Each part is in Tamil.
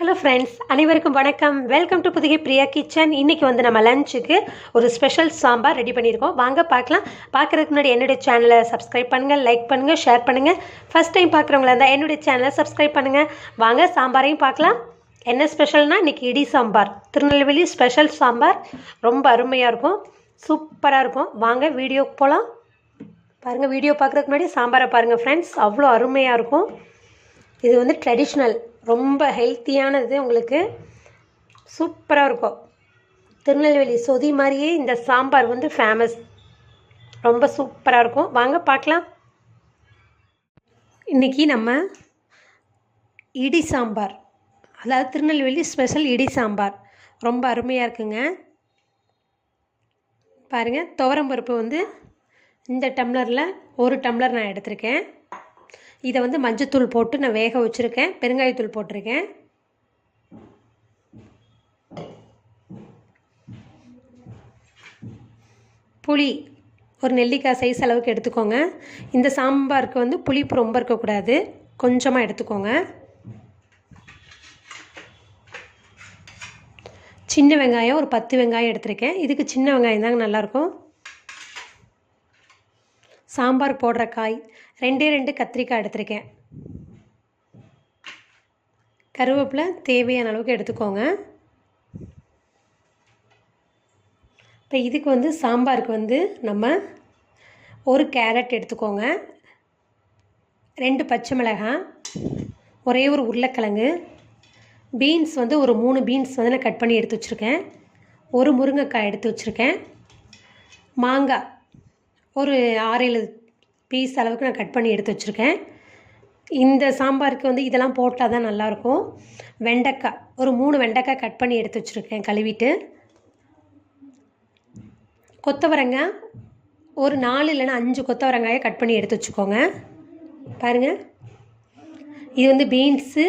ஹலோ ஃப்ரெண்ட்ஸ், அனைவருக்கும் வணக்கம். Welcome to Pudugai Priya kitchen. இன்றைக்கி வந்து நம்ம லஞ்சுக்கு ஒரு ஸ்பெஷல் சாம்பார் ரெடி பண்ணியிருக்கோம். வாங்க பார்க்கலாம். பார்க்குறதுக்கு முன்னாடி என்னுடைய சேனலை சப்ஸ்கிரைப் பண்ணுங்கள், லைக் பண்ணுங்கள், ஷேர் பண்ணுங்கள். ஃபஸ்ட் டைம் பார்க்குறவங்களா இருந்தால் என்னுடைய சேனலை சப்ஸ்கிரைப் பண்ணுங்கள். வாங்க சாம்பாரையும் பார்க்கலாம். என்ன ஸ்பெஷல்னால் இன்றைக்கி இடி சாம்பார், திருநெல்வேலி ஸ்பெஷல் சாம்பார். ரொம்ப அருமையாக இருக்கும், சூப்பராக இருக்கும். வாங்க வீடியோக்கு போகலாம். பாருங்கள், வீடியோ பார்க்குறதுக்கு முன்னாடி சாம்பாரை பாருங்கள் ஃப்ரெண்ட்ஸ், அவ்வளோ அருமையாக இருக்கும். இது வந்து ட்ரெடிஷ்னல், ரொம்ப ஹெல்த்தியானது, உங்களுக்கு சூப்பராக இருக்கும். திருநெல்வேலி சொதி மாதிரியே இந்த சாம்பார் வந்து ஃபேமஸ், ரொம்ப சூப்பராக இருக்கும். வாங்க பார்க்கலாம். இன்றைக்கி நம்ம இடி சாம்பார், அதாவது திருநெல்வேலி ஸ்பெஷல் இடி சாம்பார் ரொம்ப அருமையாக இருக்குங்க. பாருங்கள், துவரம்பருப்பு வந்து இந்த டம்ளரில் ஒரு டம்ளர் நான் எடுத்திருக்கேன். இதை வந்து மஞ்சத்தூள் போட்டு நான் வேக வச்சுருக்கேன், பெருங்காயத்தூள் போட்டிருக்கேன். புளி ஒரு நெல்லிக்காய் சைஸ் அளவுக்கு எடுத்துக்கோங்க. இந்த சாம்பாருக்கு வந்து புளிப்பு ரொம்ப இருக்கக்கூடாது, கொஞ்சமாக எடுத்துக்கோங்க. சின்ன வெங்காயம் ஒரு 10 வெங்காயம் எடுத்திருக்கேன். இதுக்கு சின்ன வெங்காயம் தாங்க நல்லாயிருக்கும். சாம்பார் போடுற காய் 2 கத்திரிக்காய் எடுத்திருக்கேன். கருவேப்பிலை தேவையான அளவுக்கு எடுத்துக்கோங்க. இப்போ இதுக்கு வந்து சாம்பாருக்கு வந்து நம்ம ஒரு கேரட் எடுத்துக்கோங்க, 2 பச்சை மிளகாய், ஒரே ஒரு உருளைக்கிழங்கு, பீன்ஸ் வந்து ஒரு 3 பீன்ஸ் வந்து நான் கட் பண்ணி எடுத்து வச்சுருக்கேன், ஒரு முருங்கைக்காய் எடுத்து வச்சுருக்கேன், மாங்காய் ஒரு 6-7 பீஸ் அளவுக்கு நான் கட் பண்ணி எடுத்து வச்சுருக்கேன். இந்த சாம்பாருக்கு வந்து இதெல்லாம் போட்டால் தான் நல்லாயிருக்கும். வெண்டைக்காய் ஒரு 3 வெண்டைக்காய் கட் பண்ணி எடுத்து வச்சுருக்கேன் கழுவிட்டு. கொத்தவரங்காய் ஒரு 4 இல்லைன்னா 5 கொத்தவரங்காயை கட் பண்ணி எடுத்து வச்சுக்கோங்க. பாருங்கள், இது வந்து பீன்ஸு,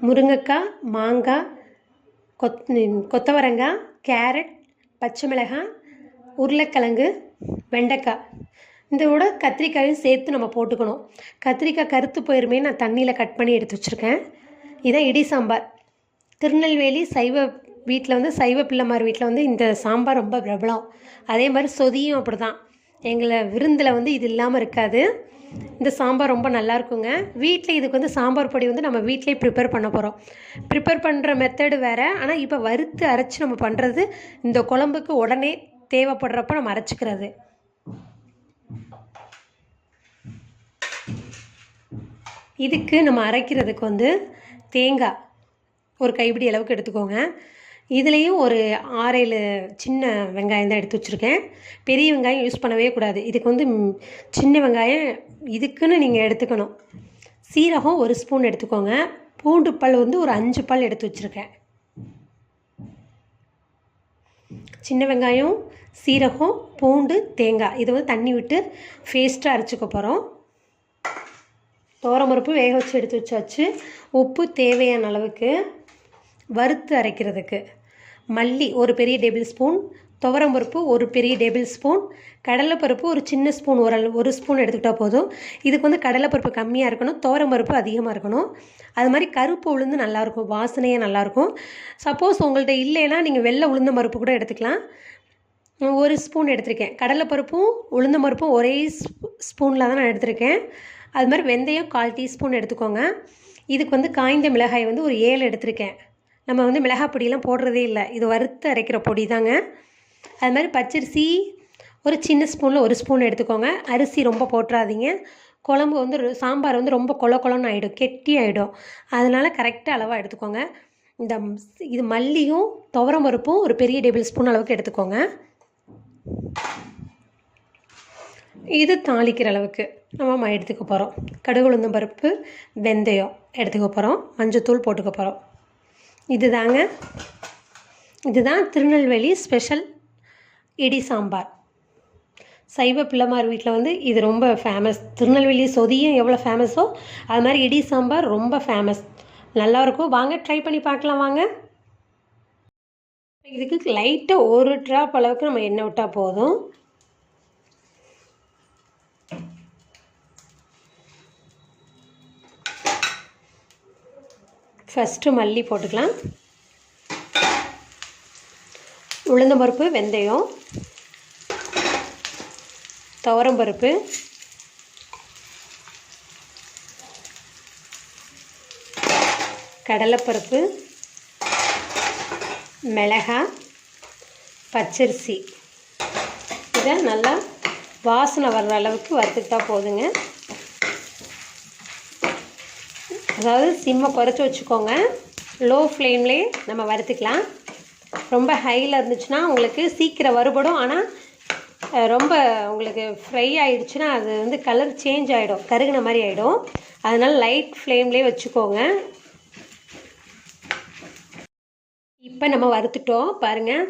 முருங்கைக்காய், மாங்காய், கொத்தவரங்காய், கேரட், பச்சை மிளகாய், உருளைக்கிழங்கு, வெண்டைக்காய், இதோட கத்திரிக்காயும் சேர்த்து நம்ம போட்டுக்கணும். கத்திரிக்காய் கருத்து போயிருமே, நான் தண்ணியில் கட் பண்ணி எடுத்து வச்சுருக்கேன். இதான் இடி சாம்பார். திருநெல்வேலி சைவ வீட்டில் வந்து, சைவ பிள்ளைமார் வீட்டில் வந்து இந்த சாம்பார் ரொம்ப பிரபலம். அதே மாதிரி சொதியும் அப்படி தான். எங்களை விருந்தில் வந்து இது இல்லாமல் இருக்காது. இந்த சாம்பார் ரொம்ப நல்லாயிருக்குங்க. வீட்டில் இதுக்கு வந்து சாம்பார் பொடி வந்து நம்ம வீட்டிலே ப்ரிப்பேர் பண்ண போகிறோம். ப்ரிப்பேர் பண்ணுற மெத்தடு வேறு, ஆனால் இப்போ வறுத்து அரைச்சி நம்ம பண்ணுறது இந்த குழம்புக்கு உடனே தேவைப்படுறப்ப நம்ம அரைச்சிக்கிறது. இதுக்கு நம்ம அரைக்கிறதுக்கு வந்து தேங்காய் ஒரு கைப்பிடி அளவுக்கு எடுத்துக்கோங்க. இதுலேயும் ஒரு 6-7 சின்ன வெங்காயம் தான் எடுத்து வச்சுருக்கேன். பெரிய வெங்காயம் யூஸ் பண்ணவே கூடாது. இதுக்கு வந்து சின்ன வெங்காயம் இதுக்குன்னு நீங்கள் எடுத்துக்கணும். சீரகம் ஒரு ஸ்பூன் எடுத்துக்கோங்க. பூண்டு பல் வந்து ஒரு 5 பல் எடுத்து வச்சுருக்கேன். சின்ன வெங்காயம், சீரகம், பூண்டு, தேங்காய் இதை வந்து தண்ணி விட்டு பேஸ்ட்டாக அரைச்சிக்க போகிறோம். துவரம்பருப்பு வேக வச்சு எடுத்து வச்சாச்சு. உப்பு தேவையான அளவுக்கு. வறுத்து அரைக்கிறதுக்கு மல்லி ஒரு பெரிய டேபிள் ஸ்பூன், துவரம்பருப்பு ஒரு பெரிய டேபிள் ஸ்பூன், கடலைப்பருப்பு ஒரு சின்ன ஸ்பூன், ஒரு ஸ்பூன் எடுத்துக்கிட்டால் போதும். இதுக்கு வந்து கடலைப்பருப்பு கம்மியாக இருக்கணும், துவரம்பருப்பு அதிகமாக இருக்கணும். அது மாதிரி கருப்பு உளுந்து நல்லாயிருக்கும், வாசனையாக நல்லாயிருக்கும். சப்போஸ் உங்கள்கிட்ட இல்லைன்னா நீங்கள் வெள்ளை உளுந்த பருப்பு கூட எடுத்துக்கலாம். ஒரு ஸ்பூன் எடுத்திருக்கேன். கடலைப்பருப்பும் உளுந்த பருப்பும் ஒரே ஸ்பூனில் தான் நான் எடுத்திருக்கேன். அது மாதிரி வெந்தயம் 1/4 டீஸ்பூன் எடுத்துக்கோங்க. இதுக்கு வந்து காய்ந்த மிளகாய் வந்து ஒரு 7 எடுத்திருக்கேன். நம்ம வந்து மிளகாய் பொடியெல்லாம் போடுறதே இல்லை, இது வறுத்து அரைக்கிற பொடி தாங்க. அது மாதிரி பச்சரிசி ஒரு சின்ன ஸ்பூனில் 1 ஸ்பூன் எடுத்துக்கோங்க. அரிசி ரொம்ப போட்டுறாதீங்க, குழம்பு வந்து சாம்பார் வந்து ரொம்ப கொலன்னு ஆகிடும், கெட்டி ஆகிடும். அதனால் கரெக்டாக அளவாக எடுத்துக்கோங்க. இது மல்லியும் துவரம்பருப்பும் ஒரு பெரிய டேபிள் ஸ்பூன் அளவுக்கு எடுத்துக்கோங்க. இது தாளிக்கிற அளவுக்கு நம்ம எடுத்துக்க போகிறோம். கடுகு உளுந்தம் பருப்பு, வெந்தயம் எடுத்துக்க போகிறோம், மஞ்சத்தூள் போட்டுக்க போகிறோம். இதுதான் திருநெல்வேலி ஸ்பெஷல் இடி சாம்பார். சைவ பிள்ளைமார் வீட்டில் வந்து இது ரொம்ப ஃபேமஸ். திருநெல்வேலி சொதியும் எவ்வளோ ஃபேமஸோ அது மாதிரி இடி சாம்பார் ரொம்ப ஃபேமஸ், நல்லாயிருக்கும். வாங்க ட்ரை பண்ணி பார்க்கலாம் வாங்க. இதுக்கு லைட்டாக ஒரு ட்ராப் அளவுக்கு நம்ம எண்ணெய் விட்டால் போதும். ஃபஸ்ட்டு மல்லி போட்டுக்கலாம், உளுந்தம்பருப்பு, வெந்தயம், துவரம்பருப்பு, கடலைப்பருப்பு, மிளகாய், பச்சரிசி. இதை நல்லா வாசனை வர்ற அளவுக்கு வறுத்துக்கிட்டா போதுங்க. அதாவது சிம்மை குறைச்சி வச்சுக்கோங்க, லோ ஃப்ளேம்லேயே நம்ம வறுத்துக்கலாம். ரொம்ப ஹையில் இருந்துச்சுன்னா உங்களுக்கு சீக்கிரம் வறுபடும், ஆனால் ரொம்ப உங்களுக்கு ஃப்ரை ஆகிடுச்சுன்னா அது வந்து கலர் சேஞ்ச் ஆகிடும், கருகின மாதிரி ஆகிடும். அதனால் லைட் ஃப்ளேம்லேயே வச்சுக்கோங்க. இப்போ நம்ம வறுத்துட்டோம் பாருங்கள்.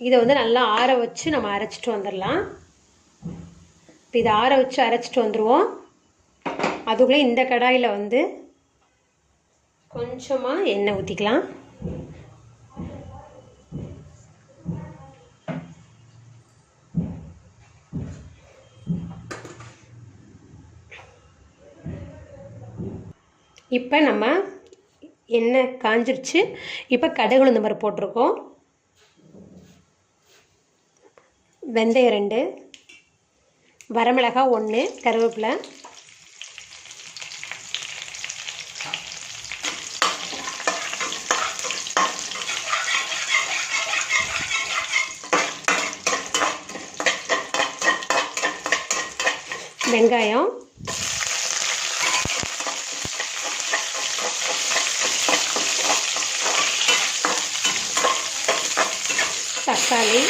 இதை வந்து நல்லா ஆற வச்சு நம்ம அரைச்சிட்டு வந்துடலாம். இப்போ இதை ஆற வச்சு அரைச்சிட்டு வந்துடுவோம். அதுக்குள்ளே இந்த கடாயில் வந்து கொஞ்சமாக எண்ணெய் ஊற்றிக்கலாம். இப்போ நம்ம எண்ணெய் காஞ்சிருச்சு. இப்போ கடுகு உளுந்தம் பருப்பு போட்டிருக்கோம், வெந்தயம் 2, வரமிளகாய் 1, கருவேப்பிலை, வெங்காயம், தக்காளி,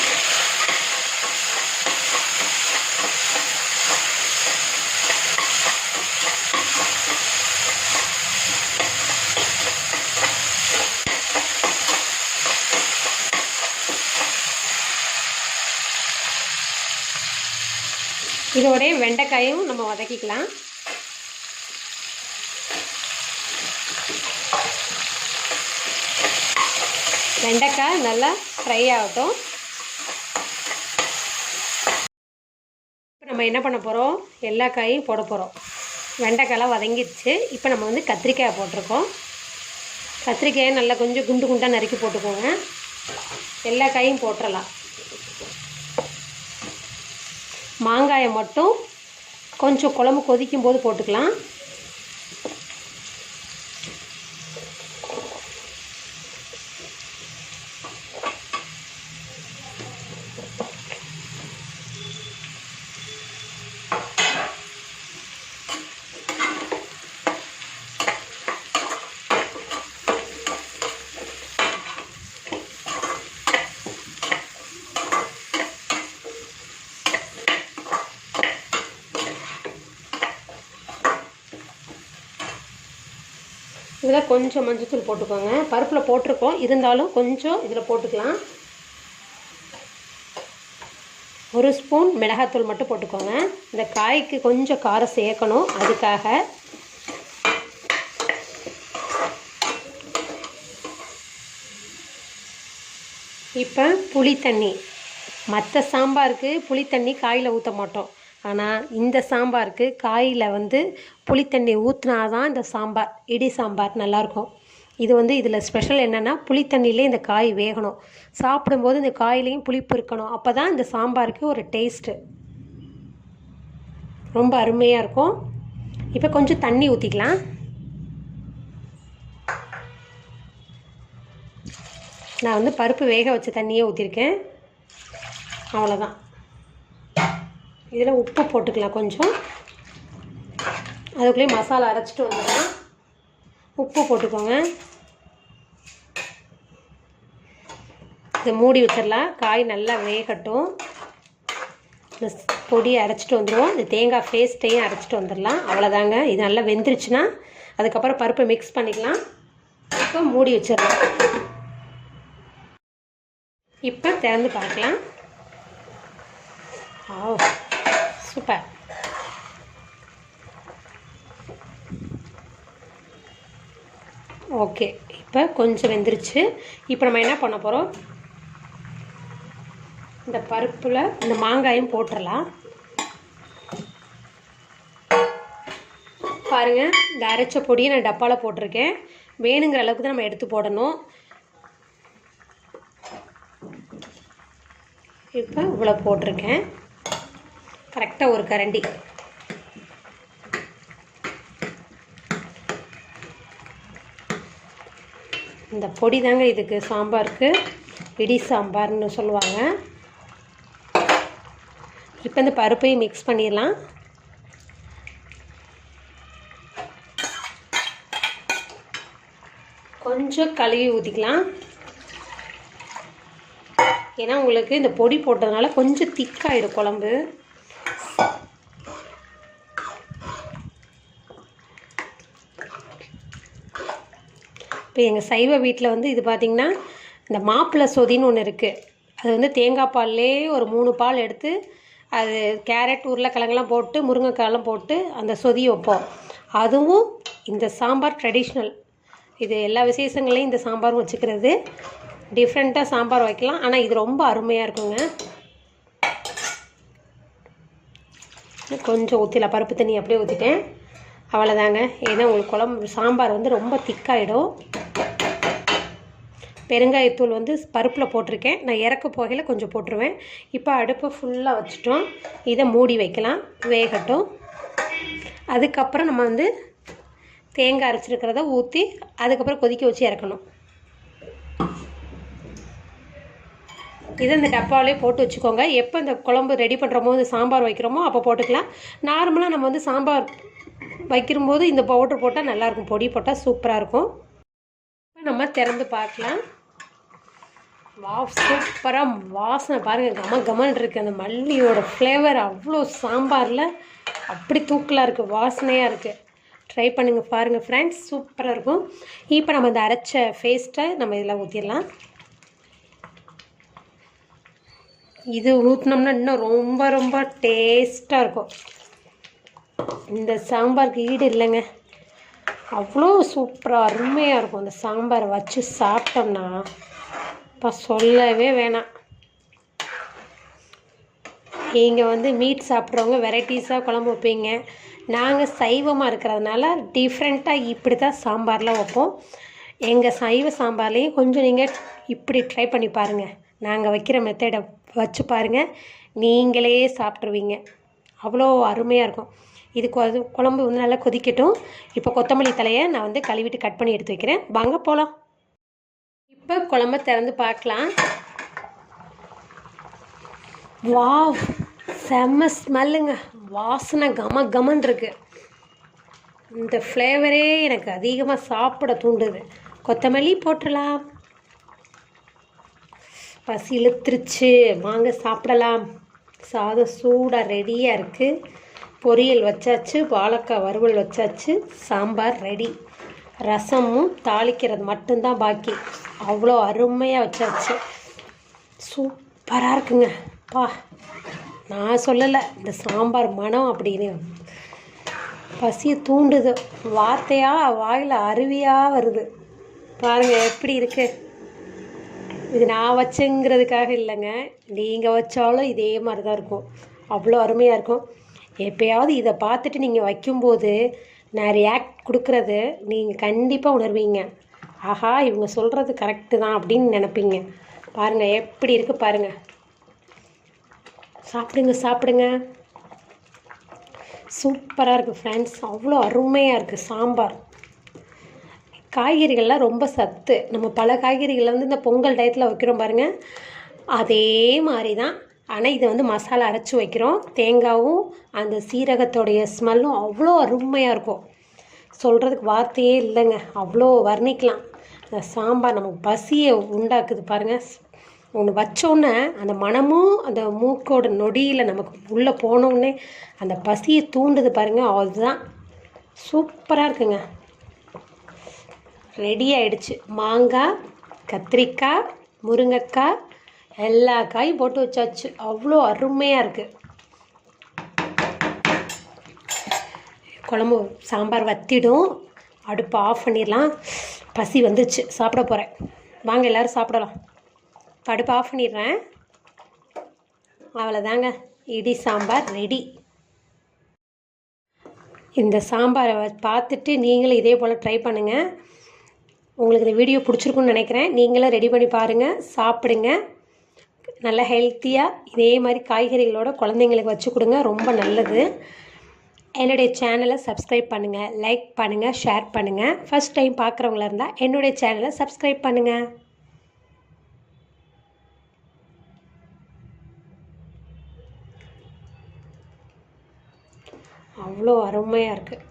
இதோடைய வெண்டைக்காயும் நம்ம வதக்கிக்கலாம். வெண்டைக்காய் நல்லா ஃப்ரை ஆகட்டும். இப்போ நம்ம என்ன பண்ண போகிறோம், எல்லா காயும் போட போகிறோம். வெண்டைக்காயெலாம் வதங்கிடுச்சு. இப்போ நம்ம வந்து கத்திரிக்காய் போட்டிருக்கோம். கத்திரிக்காயை நல்லா கொஞ்சம் குண்டு குண்டாக நறுக்கி போட்டுக்கோங்க. எல்லா காயும் போட்டுடலாம். மாங்காயை மட்டும் கொஞ்சம் குழம்பு கொதிக்கும் போது போட்டுக்கலாம். இதில் கொஞ்சம் மஞ்சத்தூள் போட்டுக்கோங்க. பருப்பில் போட்டிருக்கோம், இருந்தாலும் கொஞ்சம் இதில் போட்டுக்கலாம். 1 ஸ்பூன் மிளகாத்தூள் மட்டும் போட்டுக்கோங்க. இந்த காய்க்கு கொஞ்சம் காரம் சேர்க்கணும், அதுக்காக. இப்போ புளி தண்ணி. மற்ற சாம்பாருக்கு புளி தண்ணி காயில் ஊற்ற மாட்டோம், ஆனால் இந்த சாம்பாருக்கு காயில் வந்து புளித்தண்ணி ஊற்றினா தான் இந்த சாம்பார், இடி சாம்பார் நல்லாயிருக்கும். இது வந்து இதில் ஸ்பெஷல் என்னென்னா புளித்தண்ணியிலே இந்த காய் வேகணும். சாப்பிடும்போது இந்த காயிலையும் புளிப்பு இருக்கணும், அப்போ தான் இந்த சாம்பாருக்கு ஒரு டேஸ்ட்டு ரொம்ப அருமையாக இருக்கும். இப்போ கொஞ்சம் தண்ணி ஊற்றிக்கலாம். நான் வந்து பருப்பு வேக வச்ச தண்ணியே ஊற்றிருக்கேன், அவ்வளோதான். இதில் உப்பு போட்டுக்கலாம் கொஞ்சம். அதுக்குள்ளேயே மசாலா அரைச்சிட்டு வந்துடலாம். உப்பு போட்டுக்கோங்க. இதை மூடி வச்சிடலாம். காய் நல்லா வேகட்டும். இந்த பொடியை அரைச்சிட்டு வந்துடுவோம். இந்த தேங்காய் பேஸ்ட்டையும் அரைச்சிட்டு வந்துடலாம். அவ்வளோதாங்க. இது நல்லா வெந்துருச்சுன்னா அதுக்கப்புறம் பருப்பை மிக்ஸ் பண்ணிக்கலாம். இப்போ மூடி வச்சிடலாம். இப்போ திறந்து பார்க்கலாம். சூப்பர். ஓகே, இப்போ கொஞ்சம் வெந்துருச்சு. இப்போ நம்ம என்ன பண்ண போகிறோம், இந்த பருப்பில் இந்த மாங்காயும் போட்டுடலாம். பாருங்கள், இந்த அரைச்ச பொடியை நான் டப்பாவில் போட்டிருக்கேன். வேணுங்கிற அளவுக்கு தான் நம்ம எடுத்து போடணும். இப்போ இவ்வளோ போட்டிருக்கேன், கரெக்டாக ஒரு கரண்டி. இந்த பொடி தாங்க இதுக்கு சாம்பாருக்கு இடி சாம்பார்னு சொல்லுவாங்க. இப்போ இந்த பருப்பையும் மிக்ஸ் பண்ணிடலாம். கொஞ்சம் கழுவி ஊற்றிக்கலாம். ஏன்னா உங்களுக்கு இந்த பொடி போட்டதுனால கொஞ்சம் திக்காயிடும் குழம்பு. இப்போ எங்கள் சைவ வீட்டில் வந்து இது பார்த்திங்கன்னா இந்த மாப்பிள்ளை சொதின்னு ஒன்று இருக்குது. அது வந்து தேங்காய் பால்லே ஒரு 3 பால் எடுத்து அது கேரட் உருளைக்கிழங்கெல்லாம் போட்டு முருங்கைக்காயெல்லாம் போட்டு அந்த சொதி வைப்போம். அதுவும் இந்த சாம்பார் ட்ரெடிஷ்னல். இது எல்லா விசேஷங்களையும் இந்த சாம்பாரும் வச்சுக்கிறது. டிஃப்ரெண்ட்டாக சாம்பார் வைக்கலாம், ஆனால் இது ரொம்ப அருமையாக இருக்குங்க. கொஞ்சம் ஊற்றிடலாம், பருப்பு தண்ணி அப்படியே ஊற்றிட்டேன். அவ்வளோதாங்க. ஏன்னா உங்களுக்கு குழம்பு சாம்பார் வந்து ரொம்ப திக்காயிடும். பெருங்காயத்தூள் வந்து பருப்பில் போட்டிருக்கேன், நான் இறக்க போகையில் கொஞ்சம் போட்டுருவேன். இப்போ அடுப்பை ஃபுல்லாக வச்சுட்டோம். இதை மூடி வைக்கலாம், வேகட்டும். அதுக்கப்புறம் நம்ம வந்து தேங்காய் அரைச்சிருக்கிறத ஊற்றி அதுக்கப்புறம் கொதிக்க வச்சு இறக்கணும். இதை இந்த டப்பாவிலே போட்டு வச்சுக்கோங்க. எப்போ இந்த குழம்பு ரெடி பண்ணுறோமோ, இந்த சாம்பார் வைக்கிறோமோ அப்போ போட்டுக்கலாம். நார்மலாக நம்ம வந்து சாம்பார் வைக்கும்போது இந்த பவுட்ரு போட்டால் நல்லாயிருக்கும், பொடி போட்டால் சூப்பராக இருக்கும். நம்ம திறந்து பார்க்கலாம். சூப்பராக வாசனை பாருங்கள், கமன்னு இருக்குது. அந்த மல்லியோட ஃப்ளேவர் அவ்வளோ சாம்பாரில் அப்படி தூக்கலாக இருக்குது, வாசனையாக இருக்குது. ட்ரை பண்ணுங்கள், பாருங்கள் ஃப்ரெண்ட்ஸ், சூப்பராக இருக்கும். இப்போ நம்ம இந்த அரைச்ச பேஸ்ட்டை நம்ம இதில் ஊற்றிடலாம். இது ஊற்றினோம்னா இன்னும் ரொம்ப ரொம்ப டேஸ்ட்டாக இருக்கும். இந்த சாம்பாருக்கு ஈடு இல்லைங்க, அவ்வளோ சூப்பராக அருமையாக இருக்கும். அந்த சாம்பாரை வச்சு சாப்பிட்டோம்னா இப்போ சொல்லவே வேணாம். நீங்கள் வந்து மீட் சாப்பிட்றவங்க வெரைட்டிஸாக குழம்பு வைப்பீங்க. நாங்கள் சைவமாக இருக்கிறதுனால டிஃப்ரெண்ட்டாக இப்படி தான் சாம்பார்லாம் வைப்போம். எங்கள் சைவ சாம்பார்லேயும் கொஞ்சம் நீங்கள் இப்படி ட்ரை பண்ணி பாருங்கள். நாங்கள் வைக்கிற மெத்தடை வச்சு பாருங்கள், நீங்களே சாப்பிட்ருவீங்க. அவ்வளோ அருமையாக இருக்கும். இது குழம்பு வந்து நல்லா கொதிக்கட்டும். இப்போ கொத்தமல்லி தலையை நான் வந்து கழுவிட்டு கட் பண்ணி எடுத்து வைக்கிறேன். வாங்க போகலாம். இப்போ குழம்ப திறந்து பார்க்கலாம். வாவ், செம்ம ஸ்மெல்லுங்க, வாசனை கமன்னு இருக்குது. இந்த ஃப்ளேவரே எனக்கு அதிகமாக சாப்பிட தூண்டுது. கொத்தமல்லி போட்டுடலாம். பசி இழுத்துருச்சு, வாங்க சாப்பிடலாம். சாதம் சூடாக ரெடியாக இருக்குது. பொரியல் வச்சாச்சு, வாழைக்காய் வறுவல் வச்சாச்சு, சாம்பார் ரெடி. ரசமும் தாளிக்கிறது மட்டும்தான் பாக்கி. அவ்வளோ அருமையாக வச்சாச்சு, சூப்பராக இருக்குங்க. நான் சொல்லலை, இந்த சாம்பார் மனம் அப்படின்னு பசியை தூண்டுது. வார்த்தையாக வாயில் அருவியாக வருது. பாருங்கள் எப்படி இருக்குது. இது நான் வச்சேங்கிறதுக்காக இல்லைங்க, நீங்கள் வச்சாலும் இதே மாதிரி தான் இருக்கும். அவ்வளோ அருமையாக இருக்கும். எப்போயாவது இதை பார்த்துட்டு நீங்கள் வைக்கும்போது நான் ரியாக்ட் கொடுக்குறது நீங்கள் கண்டிப்பாக உணர்வீங்க. ஆஹா, இவங்க சொல்கிறது கரெக்டு தான் அப்படின்னு நினைப்பீங்க. பாருங்கள் எப்படி இருக்குது பாருங்கள். சாப்பிடுங்க. சூப்பராக இருக்குது ஃப்ரெண்ட்ஸ், அவ்வளோ அருமையாக இருக்குது சாம்பார். காய்கறிகள்லாம் ரொம்ப சத்து. நம்ம பல காய்கறிகளை வந்து இந்த பொங்கல் டயத்தில் வைக்கிறோம் பாருங்கள், அதே மாதிரி தான். ஆனால் இதை வந்து மசாலா அரைச்சி வைக்கிறோம். தேங்காயும் அந்த சீரகத்தோடைய ஸ்மெல்லும் அவ்வளோ அருமையாக இருக்கும். சொல்கிறதுக்கு வார்த்தையே இல்லைங்க, அவ்வளோ வர்ணிக்கலாம். அந்த சாம்பார் நமக்கு பசியை உண்டாக்குது பாருங்கள். ஒன்று வச்சோன்னே அந்த மனமும் அந்த மூக்கோட நொடியில் நமக்கு உள்ளே போனோடனே அந்த பசியை தூண்டுது பாருங்கள். அதுதான் சூப்பராக இருக்குங்க. ரெடி ஆகிடுச்சு. மாங்காய், கத்திரிக்காய், முருங்கைக்காய் எல்லா காயும் போட்டு வச்சாச்சு. அவ்வளோ அருமையாக இருக்குது. குழம்பு சாம்பார் வத்திடும். அடுப்பு ஆஃப் பண்ணிடலாம். பசி வந்துச்சு, சாப்பிட போகிறேன். வாங்க எல்லோரும் சாப்பிடலாம். அடுப்பு ஆஃப் பண்ணிடுறேன். அவ்வளோதாங்க, இடி சாம்பார் ரெடி. இந்த சாம்பாரை பார்த்துட்டு நீங்களும் இதே போல் ட்ரை பண்ணுங்கள். உங்களுக்கு இந்த வீடியோ பிடிச்சிருக்குன்னு நினைக்கிறேன். நீங்களும் ரெடி பண்ணி பாருங்கள், சாப்பிடுங்க. நல்லா ஹெல்த்தியாக இதே மாதிரி காய்கறிகளோட குழந்தைங்களுக்கு வச்சு கொடுங்க, ரொம்ப நல்லது. என்னுடைய சேனலை சப்ஸ்கிரைப் பண்ணுங்கள், லைக் பண்ணுங்கள், ஷேர் பண்ணுங்கள். ஃபஸ்ட் டைம் பார்க்குறவங்களா இருந்தால் என்னுடைய சேனலை சப்ஸ்கிரைப் பண்ணுங்கள். அவ்வளோ அருமையாக இருக்குது.